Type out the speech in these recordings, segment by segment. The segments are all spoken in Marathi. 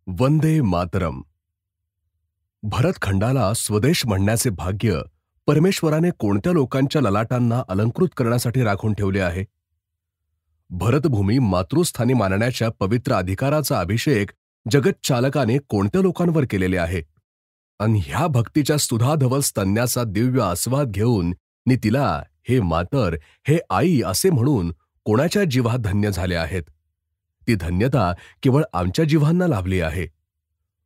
वंदे मातरम. भरतखंडाला स्वदेश म्हणण्याचे भाग्य परमेश्वराने कोणत्या लोकांच्या ललाटांना अलंकृत करण्यासाठी राखून ठेवले आहे? भरतभूमी मातृस्थानी मानण्याच्या पवित्र अधिकाराचा अभिषेक जगतचालकाने कोणत्या लोकांवर केलेले आहे? आणि ह्या भक्तीच्या सुधाधवल स्तन्याचा दिव्य आस्वाद घेऊन नि तिला हे मातर, हे आई असे म्हणून कोणाच्या जिव्हा धन्य झाले आहेत? ती धन्यता केवळ आमच्या जिव्हांना लाभली आहे.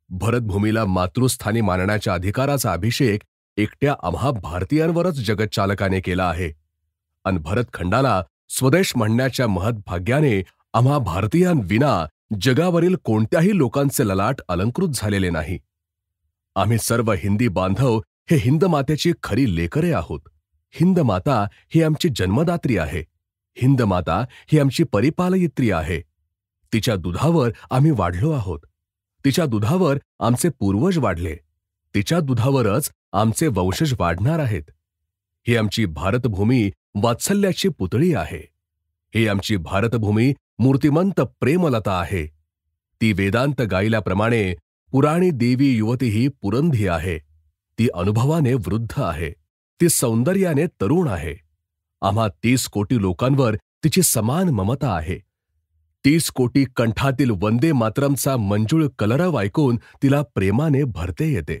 भरतभूमीला मातृस्थानी मानण्याच्या अधिकाराचा अभिषेक एकट्या आम्हा भारतीयांवरच जगतचालकाने केला आहे. आणि भरतखंडाला स्वदेश म्हणण्याच्या महत्भाग्याने आम्हा भारतीयांविना जगावरील कोणत्याही लोकांचे ललाट अलंकृत झालेले नाही. आम्ही सर्व हिंदी बांधव हे हिंद मातेची खरी लेकरे आहोत. हिंद माता ही आमची जन्मदात्री आहे. हिंद माता ही आमची परिपालयित्री आहे. तिच्या दुधावर आम्ही वाढलो आहोत. तिच्या दुधावर आमचे पूर्वज वाढले. तिच्या दुधावरच आमचे वंशज वाढणार आहेत. ही आमची भारतभूमी वात्सल्याची पुतळी आहे. ही आमची भारतभूमी मूर्तिमंत प्रेमलता आहे. ती वेदांत गायल्याप्रमाणे पुराणी देवी युवती ही पुरंधी आहे. ती अनुभवाने वृद्ध आहे. ती सौंदर्याने तरुण आहे. आम्हा 30 कोटी लोकांवर तिची समान ममता आहे. 30 कोटी कंठातील वंदे मातरमचा मंजूळ कलरव ऐकून तिला प्रेमाने भरते येते.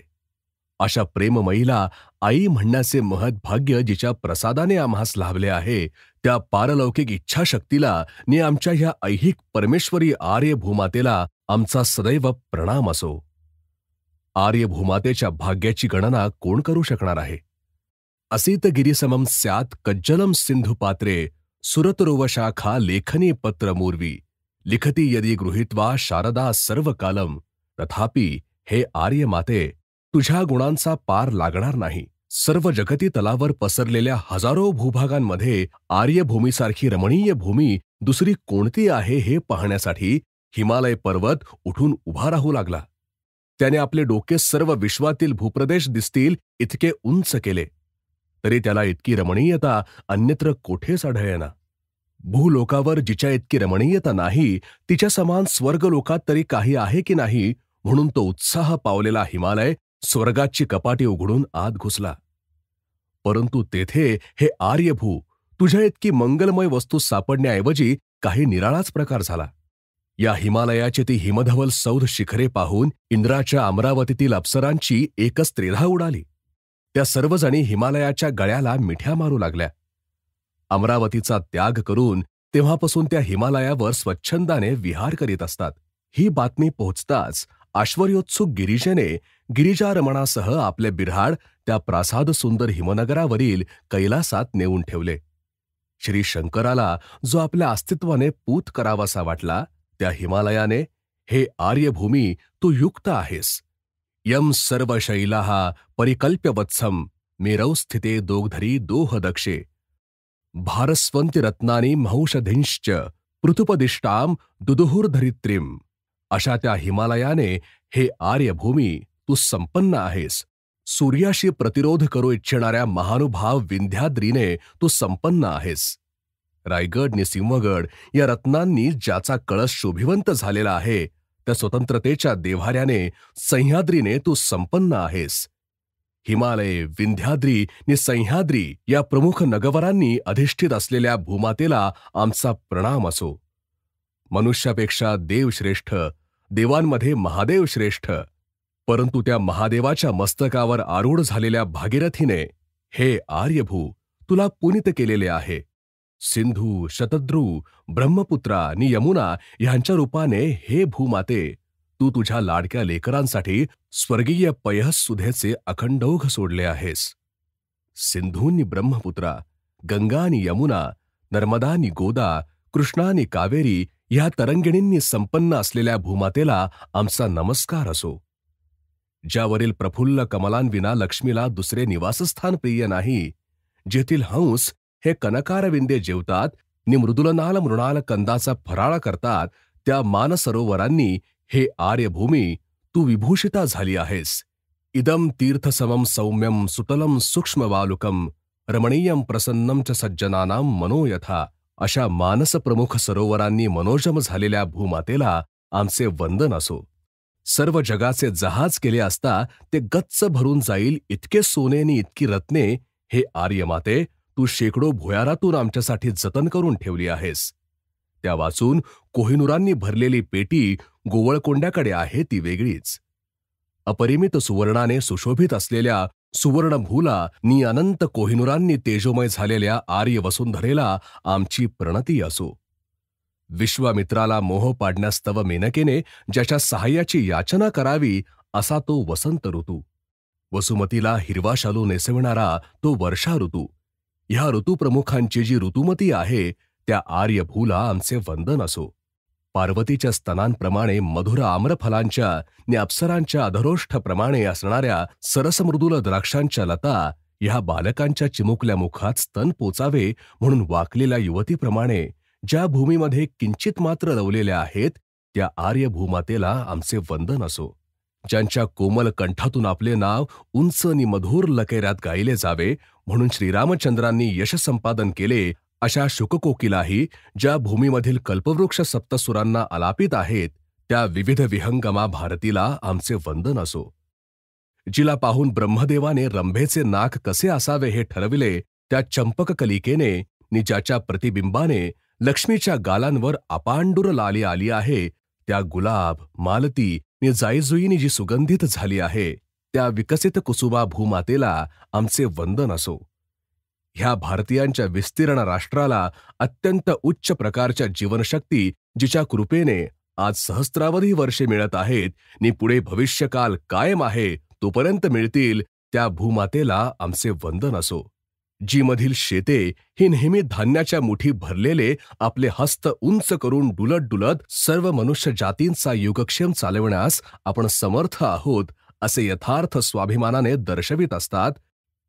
अशा प्रेममयीला आई म्हणण्याचे महत्भाग्य जिच्या प्रसादाने आम्हास लाभले आहे, त्या पारलौकिक इच्छाशक्तीला नि आमच्या ह्या ऐहिक परमेश्वरी आर्य भूमातेला आमचा सदैव प्रणाम असो. आर्य भूमातेच्या भाग्याची गणना कोण करू शकणार आहे? असित गिरिसमम स्यात् कज्जलम सिंधु पात्रे सुरतरोवशाखा लेखनी पत्र मूर्वी लिखती यदि गृहीत्वा शारदा सर्व कालम. तथापि हे आर्य माते, तुझ्या गुणांचा पार लागणार नाही. सर्व जगती तलावर पसरलेल्या हजारो भूभागांमध्ये आर्यभूमीसारखी रमणीय भूमी दुसरी कोणती आहे हे पाहण्यासाठी हिमालय पर्वत उठून उभा राहू लागला. त्याने आपले डोके सर्व विश्वातील भूप्रदेश दिसतील इतके उंच केले, तरी त्याला इतकी रमणीयता अन्यत्र कोठेच आढळेना. भूलोकावर जिच्या इतकी रमणीयता नाही, तिच्या समान स्वर्गलोकात तरी काही आहे की नाही, म्हणून तो उत्साह पावलेला हिमालय स्वर्गाची कपाटी उघडून आत घुसला. परंतु तेथे हे आर्यभू, तुझ्या इतकी मंगलमय वस्तू सापडण्याऐवजी काही निराळाच प्रकार झाला. या हिमालयाची ती हिमधवल सौध शिखरे पाहून इंद्राच्या अमरावतीतील अप्सरांची एकच त्रेधा उडाली. त्या सर्वजणी हिमालयाच्या गळ्याला मिठ्या मारू लागल्या. अमरावतीचा त्याग करून तेव्हापासून त्या हिमालयावर स्वच्छंदाने विहार करीत असतात. ही बातमी पोहोचताच ऐश्वर्योत्सुक गिरिजेने गिरिजारमणासह आपले बिऱ्हाड त्या प्रासाद सुंदर हिमनगरावरील कैलासात नेऊन ठेवले. श्री शंकराला जो आपल्या अस्तित्वाने पूत करावासा वाटला, त्या हिमालयाने, हे आर्यभूमी तू युक्त आहेस. यम सर्व शैलाः परिकल्प्य वत्सम मेरौ स्थिते दोग्धरी दोह दक्षे भारस्वंति रत्नानी महौषधींश्च पृथुपदिष्टाम दुदुहुर्धरित्रीम. अशा त्या हिमालयाने, हे आर्यभूमी तू संपन्न आहेस. सूर्याशी प्रतिरोध करू इच्छिणाऱ्या महानुभाव विंध्याद्रीने तू संपन्न आहेस. रायगड नि सिंहगड या रत्नांनी ज्याचा कळस शोभिवंत झालेला आहे, त्या स्वतंत्रतेच्या देव्हाऱ्याने सह्याद्रीने तू संपन्न आहेस. हिमालय, विंध्याद्री नि सह्याद्री या प्रमुख नगवरांनी अधिष्ठित असलेल्या भूमातेला आमचा प्रणाम असो. मनुष्यापेक्षा देव श्रेष्ठ, देवांमध्ये महादेव श्रेष्ठ. परंतु त्या महादेवाच्या मस्तकावर आरूढ झालेल्या भागीरथीने, हे आर्यभू तुला पुनीत केलेले आहे. सिंधू, शतद्रू, ब्रह्मपुत्रा नि यमुना ह्यांच्या रूपाने, हे भूमाते, तू तुझ्या लाडक्या लेकरांसाठी स्वर्गीय पयःसुधेचे अखंडौघ सोडले आहेस. सिंधू नि ब्रह्मपुत्रा, गंगा नि यमुना, नर्मदा नि गोदा, कृष्णा नि कावेरी ह्या तरंगिणींनी संपन्न असलेल्या भूमातेला आमचा नमस्कार असो. ज्यावरील प्रफुल्ल कमलांविना लक्ष्मीला दुसरे निवासस्थान प्रिय नाही, जेथील हंस हे कनकारविंदे जेवतात नि मृदुलनाल मृणाल कंदाचा फराळ करतात, त्या मानसरोवरांनी, हे आर्यभूमी तू विभूषिता झाली आहेस. इदम तीर्थसमम सौम्यम सुतलम सूक्ष्मवालुकम रमणीयम प्रसन्नम च सज्जनानां मनोयथा. अशा मानसप्रमुख सरोवरांनी मनोजम झालेल्या भूमातेला आमचे वंदन असो. सर्व जगाचे जहाज केले असता ते गच्च भरून जाईल इतके सोने आणि इतकी रत्ने, हे आर्यमाते, तू शेकडो भुयारातून आमच्यासाठी जतन करून ठेवली आहेस. त्या वाचून कोहिनुरांनी भरलेली पेटी गोवळकोंड्याकडे आहे ती वेगळीच. अपरिमित सुवर्णाने सुशोभित असलेल्या सुवर्णभूला नि अनंत कोहिनुरांनी तेजोमय झालेल्या आर्य वसुंधरेला आमची प्रणती असो. विश्वामित्राला मोह पाडण्यास तव मेनकेने ज्याच्या सहाय्याची याचना करावी, असा तो वसंत ऋतू. वसुमतीला हिरवा शालू नेसविणारा तो वर्षा ऋतू. ह्या ऋतुप्रमुखांची जी ऋतुमती आहे, त्या आर्यभूला आमचे वंदन असो. पार्वतीच्या स्तनांप्रमाणे मधुर आम्रफलांच्या नि अप्सरांच्या अधरोष्ठप्रमाणे असणाऱ्या सरसमृदुल द्राक्षांच्या लता ह्या बालकांच्या चिमुकल्या मुखात स्तन पोचावे म्हणून वाकलेल्या युवतीप्रमाणे ज्या भूमीमध्ये किंचित मात्र लवलेल्या आहेत, त्या आर्य भूमातेला आमचे वंदन असो. ज्यांच्या कोमल कंठातून आपले नाव उंच आणि मधुर लकेऱ्यात गायले जावे म्हणून श्रीरामचंद्रांनी यश संपादन केले, अशा शुककोकिलाही ज्या भूमीमधील कल्पवृक्ष सप्तसुरांना आलापित आहेत, त्या विविध विहंगमा भारतीला आमचे वंदन असो. जिला पाहून ब्रह्मदेवाने रंभेचे नाक कसे असावे हे ठरविले, त्या चंपककलिकेने नि ज्याच्या प्रतिबिंबाने लक्ष्मीच्या गालांवर अपांडुर लाली आली आहे, त्या गुलाब, मालती नि जाईजुईनी जी सुगंधित झाली आहे, त्या विकसित कुसुमा भूमातेला आमचे वंदन असो. ह्या भारतीयांच्या विस्तीर्ण राष्ट्राला अत्यंत उच्च प्रकारच्या जीवनशक्ती जिच्या कृपेने आज सहस्रावधी वर्षे मिळत आहेत नि पुढे भविष्यकाल कायम आहे तोपर्यंत मिळतील, त्या भूमातेला आमचे वंदन असो. जी मधील शेते ही नेहमी धान्याच्या मुठी भरलेले आपले हस्त उंच करून डुलत डुलत सर्व मनुष्य जातींचा योगक्षेम चालविण्यास आपण समर्थ आहोत असे यथार्थ स्वाभिमानाने दर्शवित असतात.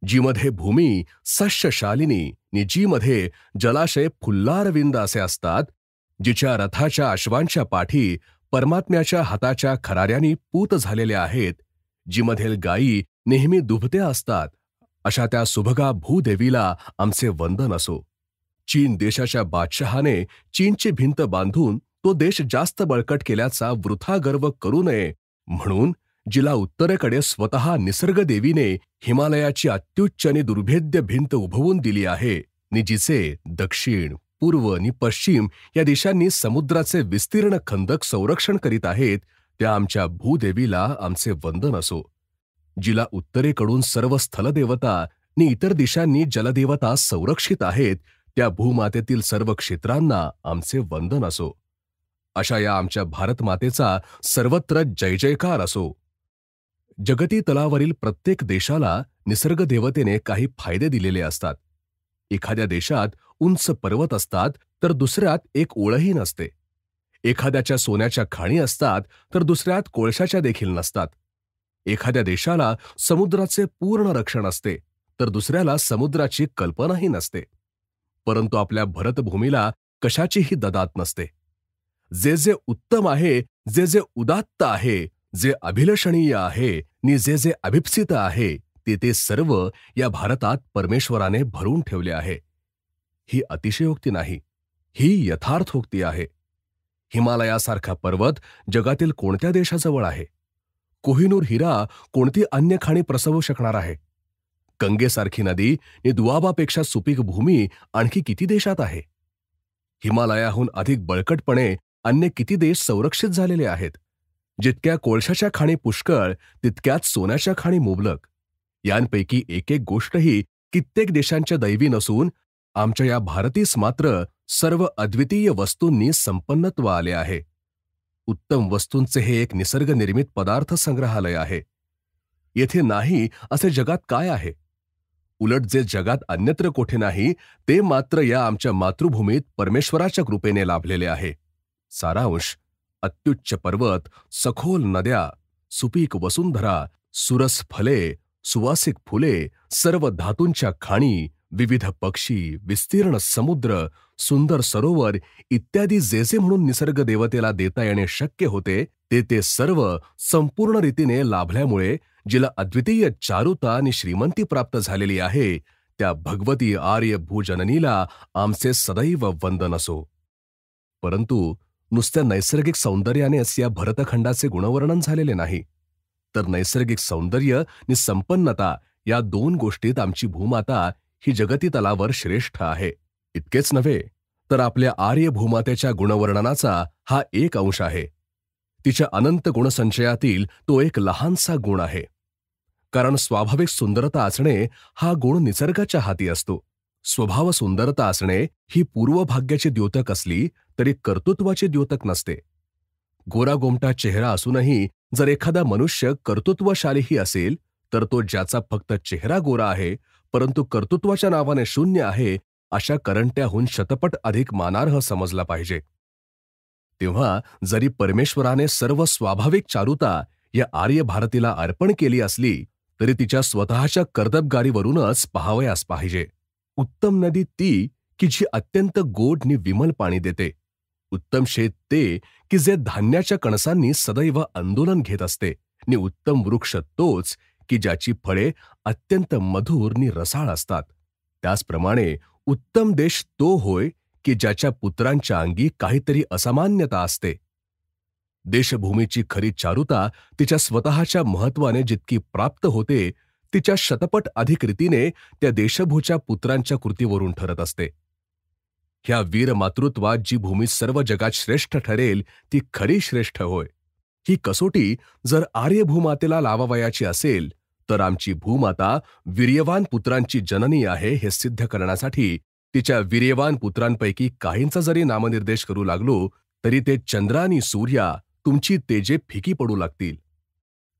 जीमध्ये भूमी सस्यशालिनी नि जीमध्ये जलाशय फुल्लारविंद असे असतात, जिच्या रथाच्या अश्वांच्या पाठी परमात्म्याच्या हाताच्या खराऱ्यांनी पूत झालेल्या आहेत, जीमधील गायी नेहमी दुभत्या असतात, अशा त्या सुभगा भूदेवीला आमचे वंदन असो. चीन देशाच्या बादशहाने चीनची भिंत बांधून तो देश जास्त बळकट केल्याचा वृथा गर्व करू नये म्हणून जिला उत्तरेकडे स्वतः निसर्गदेवीने हिमालयाची अत्युच्च आणि दुर्भेद्य भिंत उभवून दिली आहे, नि जिचे दक्षिण, पूर्व आणि पश्चिम या दिशांनी समुद्राचे विस्तीर्ण खंदक संरक्षण करीत आहेत, त्या आमच्या भूदेवीला आमचे वंदन असो. जिला उत्तरेकडून सर्व स्थलदेवता आणि इतर दिशांनी जलदेवता संरक्षित आहेत, त्या भूमातेतील सर्व क्षेत्रांना आमचे वंदन असो. अशा या आमच्या भारतमातेचा सर्वत्र जय जयकार असो. जगती तलावरील प्रत्येक देशाला निसर्गदेवतेने काही फायदे दिलेले असतात. एखाद्या देशात उंच पर्वत असतात तर दुसऱ्यात एक ओळही नसते. एखाद्याच्या सोन्याच्या खाणी असतात तर दुसऱ्यात कोळशाच्या देखील नसतात. एखाद्या देशाला समुद्राचे पूर्ण रक्षण असते तर दुसऱ्याला समुद्राची कल्पनाही नसते. परंतु आपल्या भरतभूमीला कशाचीही ददात नसते. जे जे उत्तम आहे, जे जे उदात्त आहे, जे अभिलषणीय आहे नि जे जे अभिप्सित आहे, ते सर्व या भारतात परमेश्वराने भरून ठेवले आहे. ही अतिशयोक्ती नाही, ही यथार्थोक्ती आहे. हिमालयासारखा पर्वत जगातील कोणत्या देशाजवळ आहे? कोहिनूर हिरा कोणती अन्य खाणी प्रसवू शकणार आहे? गंगेसारखी नदी नि दुआबापेक्षा सुपीक भूमी आणखी किती देशात आहे? हिमालयाहून अधिक बळकटपणे अन्य किती देश संरक्षित झालेले आहेत? जितक्या कोळशाच्या खाणी पुष्कळ, तितक्याच सोन्याच्या खाणी मुबलक. यांपैकी एक एक गोष्टही कित्येक देशांच्या दैवी नसून आमच्या या भारतीस मात्र सर्व अद्वितीय वस्तूंनी संपन्नत्व आले आहे. उत्तम वस्तूंचे हे एक निसर्गनिर्मित पदार्थ संग्रहालय आहे. येथे नाही असे जगात काय आहे? उलट जे जगात अन्यत्र कोठे नाही, ते मात्र या आमच्या मातृभूमीत परमेश्वराच्या कृपेने लाभलेले आहे. सारांश: अत्युच्च पर्वत, सखोल नद्या, सुपीक वसुंधरा, सुरस फले, सुवासिक फुले, सर्व धातूंच्या खाणी, विविध पक्षी, विस्तीर्ण समुद्र, सुंदर सरोवर इत्यादी जे जे म्हणून निसर्ग देवतेला देता येणे शक्य होते, ते सर्व संपूर्ण रीतीने लाभल्यामुळे जिला अद्वितीय चारुता आणि श्रीमंती प्राप्त झालेली आहे, त्या भगवती आर्य भूजननीला आमचे सदैव वंदन असो. परंतु नुसत्या नैसर्गिक सौंदर्यानेच या भरतखंडाचे गुणवर्णन झालेले नाही, तर नैसर्गिक सौंदर्य आणि संपन्नता या दोन गोष्टीत आमची भूमाता ही जगतितलावर श्रेष्ठ आहे. इतकेच नव्हे, तर आपल्या आर्य भूमातेच्या गुणवर्णनाचा हा एक अंश आहे. तिच्या अनंत गुणसंचयातील तो एक लहानसा गुण आहे. कारण स्वाभाविक सुंदरता असणे हा गुण निसर्गाच्या हाती असतो. स्वभाव सुंदरता असणे ही पूर्वभाग्याची द्योतक असली तरी कर्तृत्वाची द्योतक नसते. गोरागोमटा चेहरा असूनही जर एखादा मनुष्य कर्तृत्वशालीही असेल, तर तो ज्याचा फक्त चेहरा गोरा आहे परंतु कर्तृत्वाच्या नावाने शून्य आहे, अशा करंट्याहून शतपट अधिक मानार्ह समजला पाहिजे. तेव्हा जरी परमेश्वराने सर्व स्वाभाविक चारुता या आर्य भारतीला अर्पण केली असली, तरी तिच्या स्वतःच्या कर्तबगारीवरूनच पाहावयास पाहिजे. उत्तम नदी ती की जी अत्यंत गोड नि विमल पाणी देते. उत्तम शेत ते की जे धान्याच्या कणसांनी सदैव आंदोलन घेत असते. नि उत्तम वृक्ष तोच की ज्याची फळे अत्यंत मधुर नि रसाळ असतात. त्याचप्रमाणे उत्तम देश तो होय की ज्याच्या पुत्रांच्या अंगी काहीतरी असामान्यता असते. देशभूमीची खरी चारुता तिच्या स्वतःच्या महत्वाने जितकी प्राप्त होते, तिच्या शतपट अधिक रीतीने त्या देशभूच्या पुत्रांच्या कृतीवरून ठरत असते. ह्या वीर मातृत्वात जी भूमी सर्व जगात श्रेष्ठ ठरेल ती खरी श्रेष्ठ होय. ही कसोटी जर आर्य भूमातेला लावावयाची असेल, तर आमची भूमाता वीर्यवान पुत्रांची जननी आहे हे सिद्ध करण्यासाठी तिच्या वीर्यवान पुत्रांपैकी काहींचा जरी नामनिर्देश करू लागलो, तरी ते चंद्र आणि सूर्या तुमची तेजे फिकी पडू लागतील.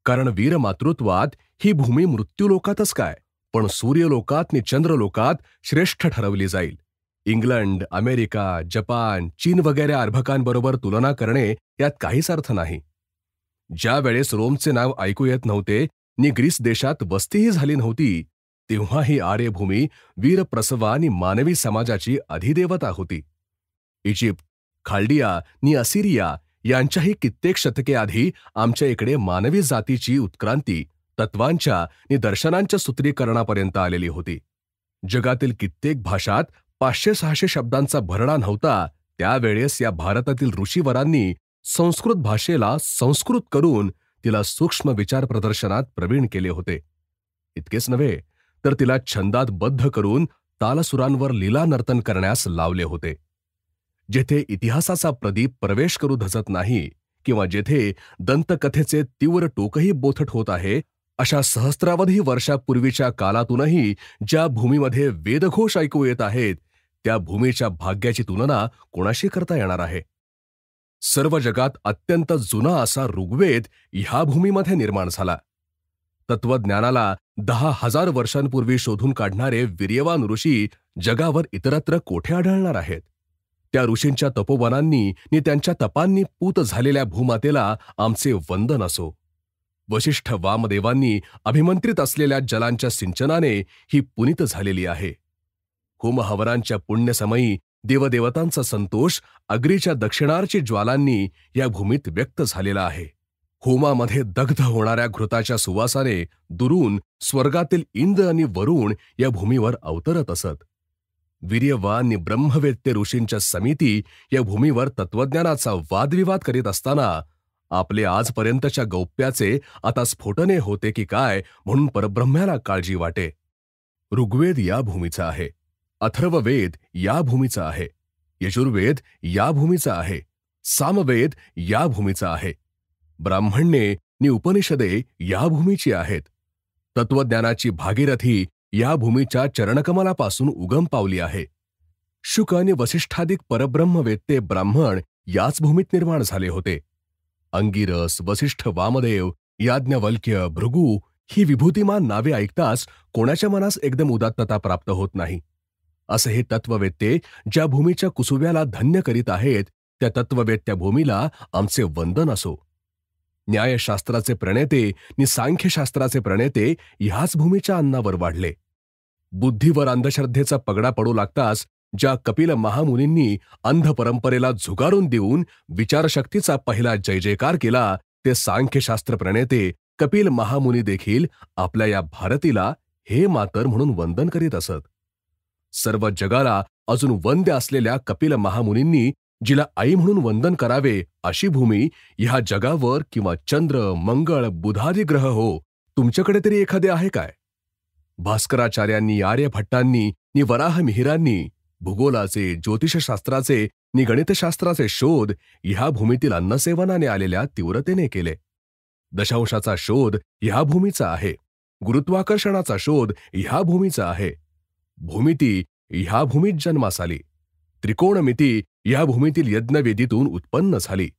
कारण वीरमातृत्वात ही भूमी मृत्यूलोकातच काय, पण सूर्यलोकात नि चंद्रलोकात श्रेष्ठ ठरवली जाईल. इंग्लंड, अमेरिका, जपान, चीन वगैरे अर्भकांबरोबर तुलना करणे यात काहीच अर्थ नाही. ज्या वेळेस रोमचे नाव ऐकू येत नव्हते नि ग्रीस देशात वस्तीही झाली नव्हती, तेव्हा ही आर्यभूमी वीरप्रसवा आणि मानवी समाजाची अधिदेवता होती. इजिप्त, खाल्डिया नि असिरिया यांच्याही कित्येक शतके आधी आमच्या इकडे मानवी जातीची उत्क्रांती तत्वांच्या आणि दर्शनांच्या सूत्रीकरणापर्यंत आलेली होती. जगातील कित्येक भाषात 500-600 शब्दांचा भरणा नव्हता, त्यावेळेस या भारतातील ऋषीवरांनी संस्कृत भाषेला संस्कृत करून तिला सूक्ष्म विचार प्रदर्शनात प्रवीण केले होते. इतकेच नव्हे, तर तिला छंदात बद्ध करून तालसुरांवर लीला नर्तन करण्यास लावले होते. जेथे इतिहासाचा प्रदीप प्रवेश करू धजत नाही किंवा जेथे दंतकथेचे तीव्र टोकही बोथट होत आहे, अशा सहस्रावधी वर्षापूर्वीच्या कालातूनही ज्या भूमीमध्ये वेदघोष ऐकू येत आहेत, त्या भूमीच्या भाग्याची तुलना कोणाशी करता येणार आहे? सर्व जगात अत्यंत जुना असा ऋग्वेद ह्या भूमीमध्ये निर्माण झाला. तत्वज्ञानाला 10,000 वर्षांपूर्वी शोधून काढणारे वीर्यवान ऋषी जगावर इतरत्र कोठे आढळणार आहेत? त्या ऋषींच्या तपोवनांनी नि त्यांच्या तपांनी पूत झालेल्या भूमातेला आमचे वंदन असो. वशिष्ठ वामदेवांनी अभिमंत्रित असलेल्या जलांच्या सिंचनाने ही पुनीत झालेली आहे. होमहवनांच्या पुण्यसमयी देवदेवतांचा संतोष अग्रीच्या दक्षिणार्ची ज्वालांनी या भूमीत व्यक्त झालेला आहे. होमामध्ये दग्ध होणाऱ्या घृताच्या सुवासाने दुरून स्वर्गातील इंद्र आणि वरुण या भूमीवर अवतरत असत. वीर्यवान आणि ब्रह्मवेत्ते ऋषींच्या समिती या भूमीवर तत्वज्ञानाचा वादविवाद करीत असताना आपले आजपर्यंतच्या गौप्याचे आता स्फोटने होते की काय म्हणून परब्रह्म्याला काळजी वाटे. ऋग्वेद या भूमीचा आहे, अथर्ववेद या भूमीचा आहे, यजुर्वेद या भूमीचा आहे, सामवेद या भूमीचा आहे, ब्राह्मण्ये नि उपनिषदे या भूमीची आहेत. तत्वज्ञानाची भागीरथी या भूमीच्या चरणकमलापासून उगम पावली आहे. शुक आणि वसिष्ठादिक परब्रह्मवेत्ते ब्राह्मण याच भूमीत निर्माण झाले होते. अंगिरस, वसिष्ठ, वामदेव, याज्ञवल्क्य, भृगू ही विभूतिमान नावे ऐकताच कोणाच्या मनास एकदम उदात्तता प्राप्त होत नाही. असे हे तत्ववेत्ते ज्या भूमीच्या कुसुव्याला धन्य करीत आहेत, त्या तत्ववेत्त्या भूमीला आमचे वंदन असो. न्यायशास्त्राचे प्रणेते नि सांख्यशास्त्राचे प्रणेते ह्याच भूमीच्या अन्नावर वाढले. बुद्धीवर अंधश्रद्धेचा पगडा पडू लागताच ज्या कपिल महामुनींनी अंध परंपरेला झुगारून देऊन विचारशक्तीचा पहिला जय जयकार केला, ते सांख्यशास्त्र प्रणेते कपिल महामुनी देखील आपल्या या भारतीला हे मातर म्हणून वंदन करीत असत. सर्व जगाला अजून वंद्य असलेल्या कपिल महामुनींनी जिला आई म्हणून वंदन करावे अशी भूमी ह्या जगावर किंवा चंद्र, मंगळ, बुधादी ग्रह हो, तुमच्याकडे तरी एखादे आहे काय? भास्कराचार्यांनी, आर्यभट्टांनी नि वराहमिहिरांनी भूगोलाचे, ज्योतिषशास्त्राचे नि गणितशास्त्राचे शोध ह्या भूमीतील अन्नसेवनाने आलेल्या तीव्रतेने केले. दशांशाचा शोध ह्या भूमीचा आहे. गुरुत्वाकर्षणाचा शोध ह्या भूमीचा आहे. भूमिती ह्या भूमीत जन्मास आली. त्रिकोणमिती ह्या भूमीतील यज्ञवेदीतून उत्पन्न झाली.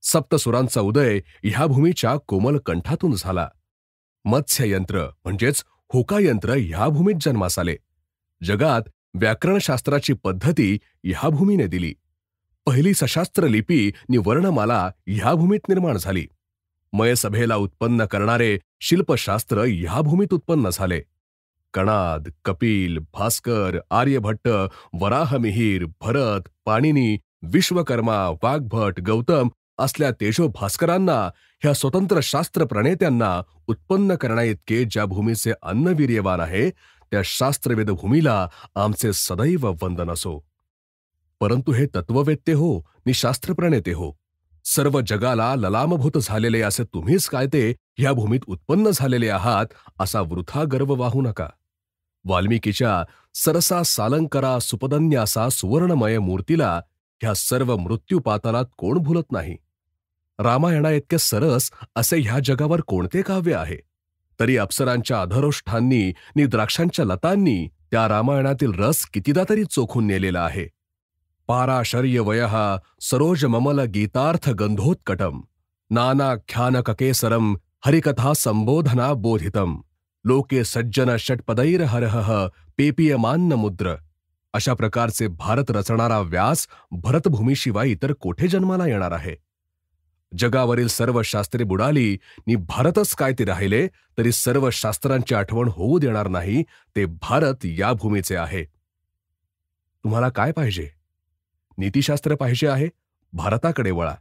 सप्तसुरांचा उदय ह्या भूमीच्या कोमल कंठातून झाला. मत्स्ययंत्र म्हणजेच होकायंत्र ह्या भूमीत जन्मास आले. जगात व्याकरणशास्त्राची पद्धती ह्या भूमीने दिली. पहिली सशास्त्र लिपी नि वर्णमाला ह्या भूमीत निर्माण झाली. मयसभेला उत्पन्न करणारे शिल्पशास्त्र ह्या भूमीत उत्पन्न झाले. कणाद, कपिल, भास्कर, आर्यभट्ट, वराहमिहीर, भरत, पाणिनी, विश्वकर्मा, वाग्भट, गौतम असल्या तेजोभास्करांना, ह्या स्वतंत्र शास्त्र प्रणेत्यांना उत्पन्न करण्याइतके ज्या भूमीचे अन्न वीर्यवान आहे, त्या शास्त्रवेद भूमीला आमचे सदैव वंदन असो. परंतु हे तत्ववेत्ते हो नि शास्त्रप्रणेते हो, सर्व जगाला ललामभूत झालेले असे तुम्हीच काय ते ह्या भूमीत उत्पन्न झालेले आहात, असा वृथा गर्व वाहू नका. वाल्मिकीच्या सरसा सालंकरा सुपदन्यासा सुवर्णमय मूर्तीला ह्या सर्व मृत्यूपातालात कोण भुलत नाही. रामायणाइतके सरस असे ह्या जगावर कोणते काव्य आहे? तरी अप्सरांच्या अधरोष्ठांनी नि द्राक्षांच्या लतांनी त्या रामायणातील रस कितीदा तरी चोखून नेलेला आहे. पाराशर्य वयः सरोज ममल गीतार्थ गंधोत्कटम नानाख्यानककेसरम हरिकथा संबोधना बोधितम लोके सज्जन षट्पदैर हरहः पेपीयमान्न मुद्र. अशा प्रकारचे भारत रचणारा व्यास भरतभूमीशिवाय इतर कोठे जन्माला येणार आहे? जगावरील सर्व शास्त्रे बुडाली नि भारतच काय ते राहिले तरी सर्व शास्त्रांची आठवण होऊ देणार नाही. ते भारत या भूमीचे आहे. तुम्हाला काय पाहिजे? नीतिशास्त्र पाहिजे आहे? भारताकडे वळा.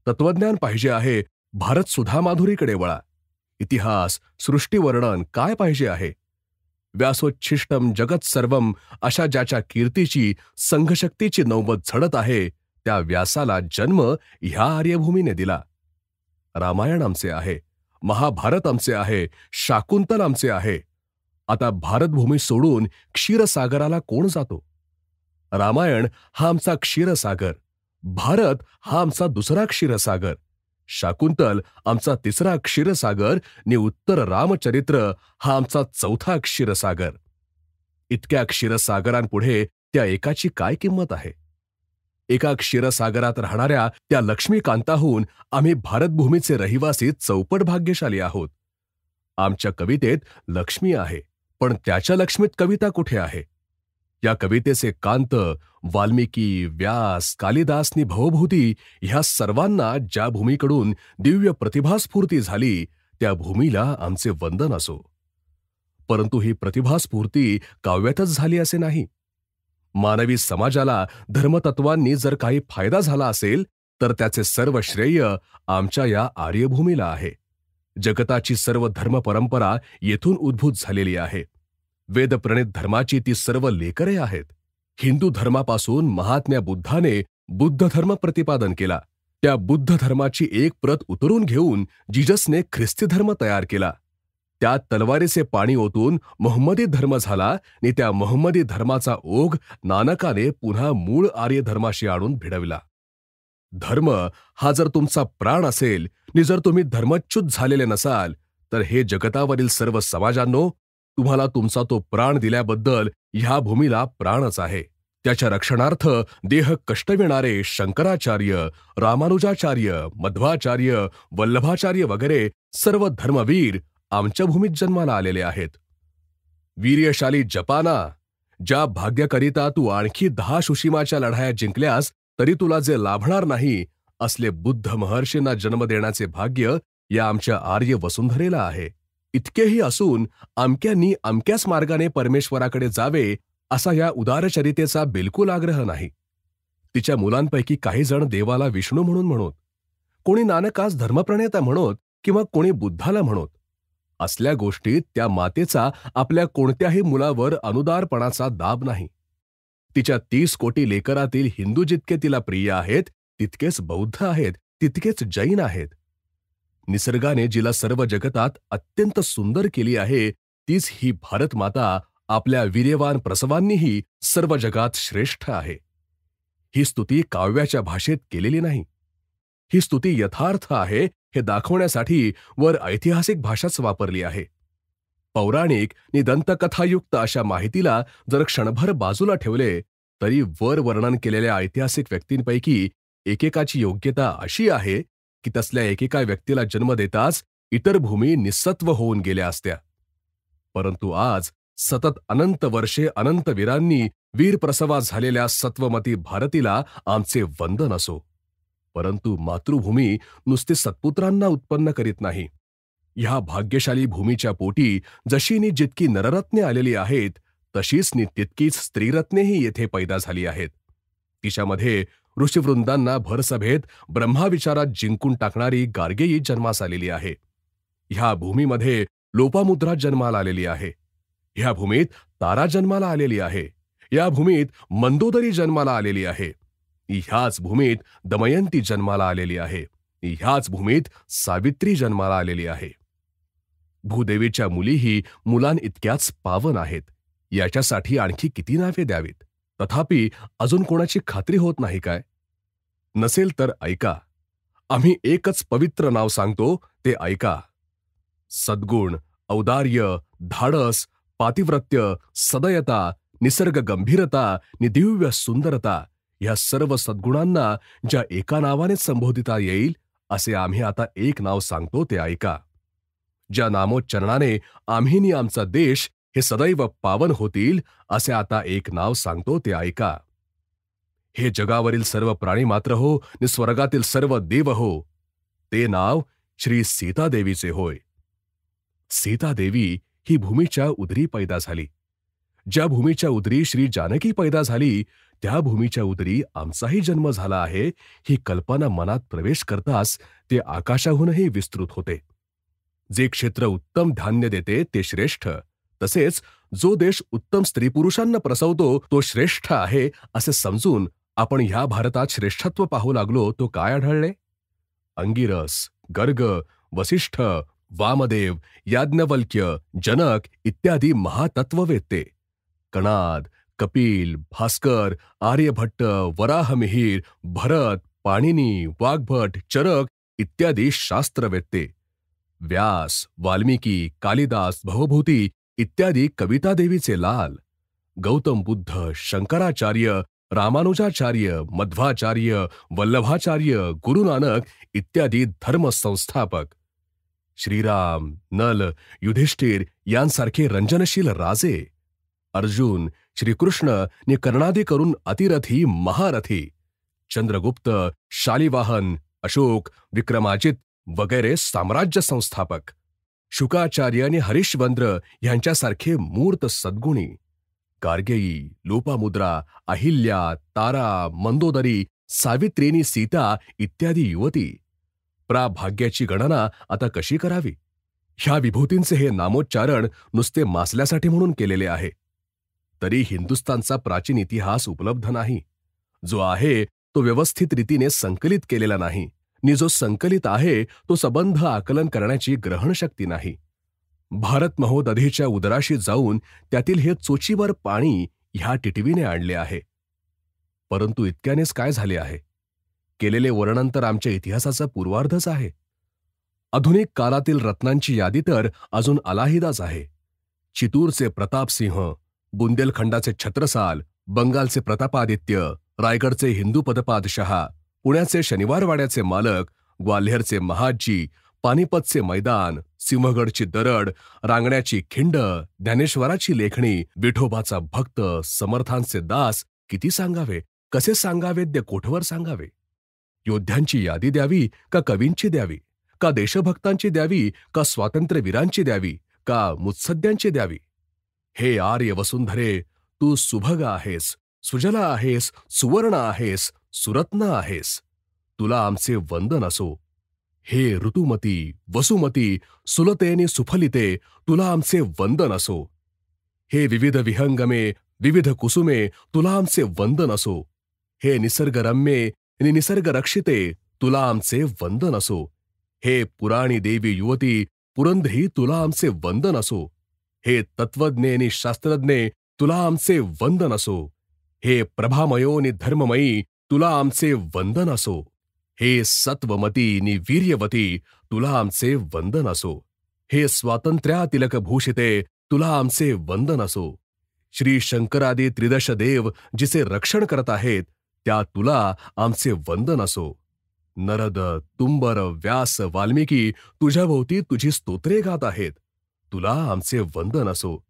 तत्वज्ञान पाहिजे आहे? भारत सुधामाधुरीकडे वळा. इतिहास, सृष्टीवर्णन काय पाहिजे आहे? व्यासोच्छिष्टम जगत सर्वम अशा ज्याच्या कीर्तीची, संघशक्तीची नौबत झडत आहे, त्या व्यासाला जन्म ह्या आर्यभूमीने दिला. रामायण आमचे आहे, महाभारत आमचे आहे, शाकुंतल आमचे आहे. आता भारतभूमी सोडून क्षीरसागराला कोण जातो? रामायण हा आमचा क्षीरसागर, भारत हा आमचा दुसरा क्षीरसागर, शाकुंतल आमचा तिसरा क्षीरसागर नि उत्तर रामचरित्र हा आमचा चौथा क्षीरसागर. इतक्या क्षीरसागरांपुढे त्या एकाची काय किंमत आहे? एका क्षीरसागरात राहणाऱ्या त्या लक्ष्मीकांताहून आम्ही भारतभूमीचे रहिवासी चौपट भाग्यशाली आहोत. आमच्या कवितेत लक्ष्मी आहे, पण त्याच्या लक्ष्मीत कविता कुठे आहे? या कवितेचे कांत वाल्मिकी, व्यास, कालिदासनी भवभूती ह्या सर्वांना ज्या भूमीकडून दिव्य प्रतिभास्फूर्ती झाली, त्या भूमीला आमचे वंदन असो. परंतु ही प्रतिभास्फूर्ती काव्यातच झाली असे नाही. मानवी समाजाला धर्मतत्वांनी जर काही फायदा झाला असेल तर त्याचे सर्व श्रेय आमच्या या आर्यभूमीला आहे. जगताची सर्व धर्मपरंपरा येथून उद्भूत झालेली आहे. वेदप्रणित धर्माची ती सर्व लेकरे आहेत. हिंदू धर्मापासून महात्म्या बुद्धाने बुद्ध धर्म प्रतिपादन केला. त्या बुद्ध धर्माची एक प्रत उतरून घेऊन जिजसने ख्रिस्ती धर्म तयार केला. त्यात तलवारीचे पाणी ओतून मोहम्मदी धर्म झाला आणि त्या मोहम्मदी धर्माचा ओघ नानकाने पुन्हा मूळ आर्य धर्माशी आणून भिडविला. धर्म हा जर तुमचा प्राण असेल आणि जर तुम्ही धर्मच्युत झालेले नसाल तर हे जगतावरील सर्व समाजांनो, तुम्हाला तुमचा तो प्राण दिल्याबद्दल ह्या भूमीला प्राणच आहे. त्याच्या रक्षणार्थ देह कष्टविणारे शंकराचार्य, रामानुजाचार्य, मध्वाचार्य, वल्लभाचार्य वगैरे सर्व धर्मवीर आमच्या भूमीत जन्माला आलेले आहेत. वीर्यशाली जपाना, ज्या भाग्याकरिता तू आणखी 10 सुशीमाच्या लढाया जिंकल्यास तरी तुला जे लाभणार नाही, असले बुद्ध महर्षींना जन्म देण्याचे भाग्य या आमच्या आर्य वसुंधरेला आहे. इतकेही असून अमक्यांनी अमक्याच मार्गाने परमेश्वराकडे जावे असा या उदारचरितेचा बिलकुल आग्रह नाही. तिच्या मुलांपैकी काही जण देवाला विष्णू म्हणून म्हणत, कोणी नानकास धर्मप्रणेता म्हणत किंवा कोणी बुद्धाला म्हणत. असल्या गोष्टीत त्या मातेचा आपल्या कोणत्याही मुलावर अनुदारपणाचा दाब नाही. तिच्या 30 कोटी लेकरातील हिंदू जितके तिला प्रिय आहेत, तितकेच बौद्ध आहेत, तितकेच जैन आहेत. निसर्गाने जिला सर्व जगतात अत्यंत सुंदर केली आहे, तीच ही भारत माता आपल्या वीर्यवान प्रसवांनीही सर्व जगात श्रेष्ठ आहे. ही स्तुती काव्याच्या भाषेत केलेली नाही. ही स्तुती यथार्थ आहे हे दाखवण्यासाठी वर ऐतिहासिक भाषाच वापरली आहे. पौराणिक नि दंतकथायुक्त अशा माहितीला जर क्षणभर बाजूला ठेवले, तरी वर वर्णन केलेल्या ऐतिहासिक व्यक्तींपैकी एकेकाची योग्यता अशी आहे की तसल्या एकेका व्यक्तीला जन्म देताच इतर भूमी निस्सत्व होऊन गेल्या असत्या. परंतु आज सतत अनंत वर्षे अनंत वीरांनी वीरप्रसवास झालेल्या सत्वमती भारतीला आमचे वंदन असो. परंतु मातृभूमी नुसते सत्पुत्रांना उत्पन्न करीत नाही. ह्या भाग्यशाली भूमीच्या पोटी जशी नी जितकी नररत्ने आलेली आहेत, तशीच नी तितकीच स्त्रीरत्नेही येथे पैदा झाली आहेत. तिच्यामध्ये ऋषीवृंदांना भरसभेत ब्रह्माविचारात जिंकून टाकणारी गार्गेयी जन्मास आलेली आहे. ह्या भूमीमध्ये लोपामुद्रा जन्माला आलेली आहे. ह्या भूमीत तारा जन्माला आलेली आहे. या भूमीत मंदोदरी जन्माला आलेली आहे. ह्याच भूमीत दमयंती जन्माला आलेली आहे. ह्याच भूमीत सावित्री जन्माला आलेली आहे. भूदेवीच्या मुलीही मुलांइतक्याच पावन आहेत. याच्यासाठी आणखी किती नावे द्यावीत? तथापि अजून कोणाची खात्री होत नाही काय? नसेल तर ऐका. आम्ही एकच पवित्र नाव सांगतो, ते ऐका. सद्गुण, औदार्य, धाडस, पातिव्रत्य, सदयता, निसर्ग गंभीरता नि दिव्य सुंदरता ह्या सर्व सद्गुणांना ज्या एका नावाने संबोधिता येईल, असे आम्ही आता एक नाव सांगतो, ते ऐका. ज्या नामोच्चारणाने आम्ही नि आमचा देश हे सदैव पावन होतील, असे आता एक नाव सांगतो, ते ऐका. हे जगावरील सर्व प्राणी मात्र हो नि स्वर्गातील सर्व देव हो, ते नाव श्री सीतादेवीचे होय. सीतादेवी ही भूमीच्या उदरी पैदा झाली. ज्या भूमीच्या उदरी श्री जानकी पैदा झाली, त्या भूमीच्या उदरी आमचाही जन्म झाला आहे, ही कल्पना मनात प्रवेश करताच ते आकाशाहूनही विस्तृत होते. जे क्षेत्र उत्तम धान्य देते ते श्रेष्ठ, तसेच जो देश उत्तम स्त्रीपुरुषांना प्रसवतो तो श्रेष्ठ आहे असे समजून आपण ह्या भारतात श्रेष्ठत्व पाहू लागलो, तो काय आढळले? अंगिरस, गर्ग, वसिष्ठ, वामदेव, याज्ञवल्क्य, जनक इत्यादी महातत्ववेत्ते, कणाद, कपिल, भास्कर, आर्यभट्ट, वराहमिहिर, भरत, पाणिनी, वाग्भट, चरक इत्यादी शास्त्रवेत्ते, व्यास, वाल्मिकी, कालिदास, भवभूती इत्यादी कवितादेवीचे लाल, गौतम बुद्ध, शंकराचार्य, रामानुजाचार्य, मध्वाचार्य, वल्लभाचार्य, गुरुनानक इत्यादी धर्मसंस्थापक, श्रीराम, नल, युधिष्ठिर यांसारखे रंजनशील राजे, अर्जुन, श्रीकृष्ण नि कर्णादी करून अतिरथी महारथी, चंद्रगुप्त, शालिवाहन, अशोक, विक्रमाजित वगैरे साम्राज्य संस्थापक, शुकाचार्य आणि हरिश्चंद्र यांच्यासारखे मूर्त सद्गुणी, गार्गेयी, लोपामुद्रा, अहिल्या, तारा, मंदोदरी, सावित्रीनी, सीता इत्यादी युवती. प्राभाग्याची गणना आता कशी करावी? ह्या विभूतींचे हे नामोच्चारण नुसते मासल्यासाठी म्हणून केलेले आहे. तरी हिंदुस्थानचा प्राचीन इतिहास उपलब्ध नाही. जो आहे तो व्यवस्थित रीतीने संकलित केलेला नाही, नि जो संकलित आहे तो संबंध आकलन करण्याची ग्रहणशक्ती नाही. भारत महोदधीच्या उदराशी जाऊन त्यातील हे चोचीवर पाणी ह्या टिटवीने आणले आहे. परंतु इतक्यानेच काय झाले आहे? केलेले वर्णन तर आमच्या इतिहासाचा पूर्वार्धच आहे. आधुनिक कालातील रत्नांची यादी तर अजून अलाहिदाच आहे. चितूरचे प्रतापसिंह, बुंदेलखंडाचे छत्रसाल, बंगालचे प्रतापादित्य, रायगडचे हिंदू पदपादशहा, पुण्याचे शनिवारवाड्याचे मालक, ग्वाल्हेरचे महाजी, पानिपतचे मैदान, सिंहगडची दरड, रांगण्याची खिंड, ज्ञानेश्वराची लेखणी, विठोबाचा भक्त, समर्थांचे दास, किती सांगावे, कसे सांगावेत, ते कोठवर सांगावे? योद्ध्यांची यादी द्यावी का कवींची द्यावी, का देशभक्तांची द्यावी, का स्वातंत्र्यवीरांची द्यावी, का मुत्सद्यांची द्यावी? हे आर्य वसुंधरे, तू सुभग आहेस, सुजला आहेस, सुवर्ण आहेस, सुरत्न आहेस. तुला आमचे वंदन असो. हे ऋतुमती, वसुमती, सुलतेने सुफलिते, तुला आमचे वंदन असो. हे विविध विहंगमे, विविध कुसुमे तुला आमचे वंदन असो. हे निसर्गरम्ये नि निसर्गरक्षिते तुला आमचे वंदन असो. हे पुराणी देवी युवती पुरंदरी तुला आमचे वंदन असो. हे तत्वज्ञे नि शास्त्रज्ञे तुला आमचे वंदन असो. हे प्रभामयो नि धर्ममयी तुला आमचे वंदन असो. हे सत्वमती नि वीर्यवती तुला आमचे वंदन असो. हे स्वातंत्र्या तिलक भूषिते तुला आमचे वंदन असो. श्री शंकरादी त्रिदश देव जिचे रक्षण करत आहेत त्या तुला आमचे वंदन असो. नरद, तुंबर, व्यास, वाल्मिकी तुझ्याभोवती तुझी स्तोत्रे गात आहेत. तुला आमचे वंदन असो.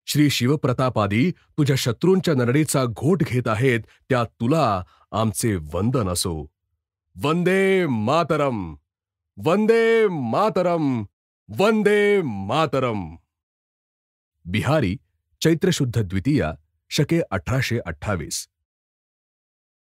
श्री शिवप्रतापादी तुझ्या शत्रूंच्या नरडीचा घोट घेत आहेत त्या तुला आमचे वंदन असो. वंदे मातरम, वंदे मातरम, वंदे मातरम. बिहारी चैत्र शुद्ध द्वितीया शके 1828.